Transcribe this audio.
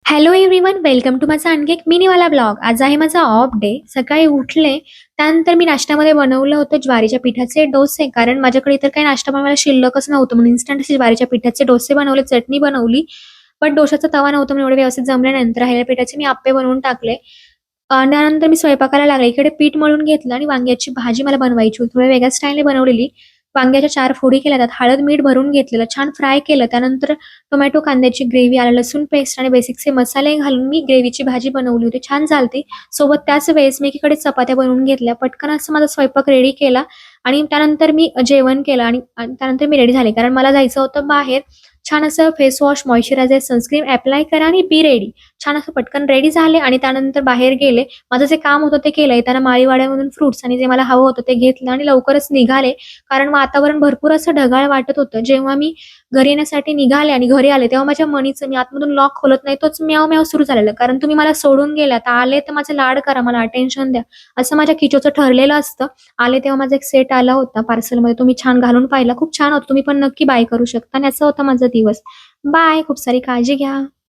Hello everyone, welcome to माझा आणखी एक मिनीवाला ब्लॉग. आज आहे माझा ऑफ डे. सकाळी उठले, त्यानंतर मी नाश्त्यामध्ये बनवलं होतं ज्वारीच्या पिठाचे डोसे. कारण माझ्याकडे इतर काही नाश्ता बनवायला शिल्लकच नव्हतं, म्हणून इन्स्टंट असे ज्वारीच्या पिठाचे डोसे बनवले, चटणी बनवली. पण डोशाचा तवा नव्हता, म्हणून एवढे व्यवस्थित जमले नाही. नंतर राहिलेल्या पिठाचे मी आप्पे बनवून टाकले. त्यानंतर मी स्वयंपाकाला लागले. इकडे पीठ मळून घेतलं आणि वांग्याची भाजी मला बनवायची होती. थोड्या वेगळ्या स्टाईलने बनवलेली. वांग्याच्या 4 फोडी केल्या, त्यात हळद, मीठ भरून घेतलेलं, छान फ्राय केलं. त्यानंतर टोमॅटो, कांद्याची ग्रेव्ही, आलं लसूण पेस्ट आणि बेसिकचे मसाले घालून मी ग्रेव्हीची भाजी बनवली होती. छान झालती. सोबत त्याच वेळेस मी एकीकडे चपात्या बनवून घेतल्या. पटकन असं माझा स्वयंपाक रेडी केला आणि त्यानंतर मी जेवण केलं आणि आणि त्यानंतर मी रेडी झाले. कारण मला जायचं होतं बाहेर. छान असं face wash, moisturiser, sunscreen apply करा आणि बी रेडी. छान असं पटकन रेडी झाले आणि त्यानंतर बाहेर गेले. माझं जे काम होतं ते केलं. येताना माळीवाड्यामधून फ्रुट्स आणि जे मला हवं होतं ते घेतलं आणि लवकरच निघाले. कारण वातावरण भरपूर असं ढगाळ वाटत होतं. जेव्हा मी घरी येण्यासाठी निघाले आणि घरी आले, तेव्हा माझ्या मनीचं मी आतमधून लॉक खोलत नाही, तोच म्याव म्याव सुरू झालेला. कारण तुम्ही मला सोडून गेलात, आले तर माझे लाड करा, मला अटेन्शन द्या, असं माझ्या खिचोचं ठरलेलं असतं. आले तेव्हा माझा एक सेट आला होता पार्सलमध्ये, तो मी छान घालून पाहिला, खूप छान होता. तुम्ही पण नक्की बाय करू शकता आणि असा होता माझा दिवस. बाय. खूप सारी काळजी घ्या.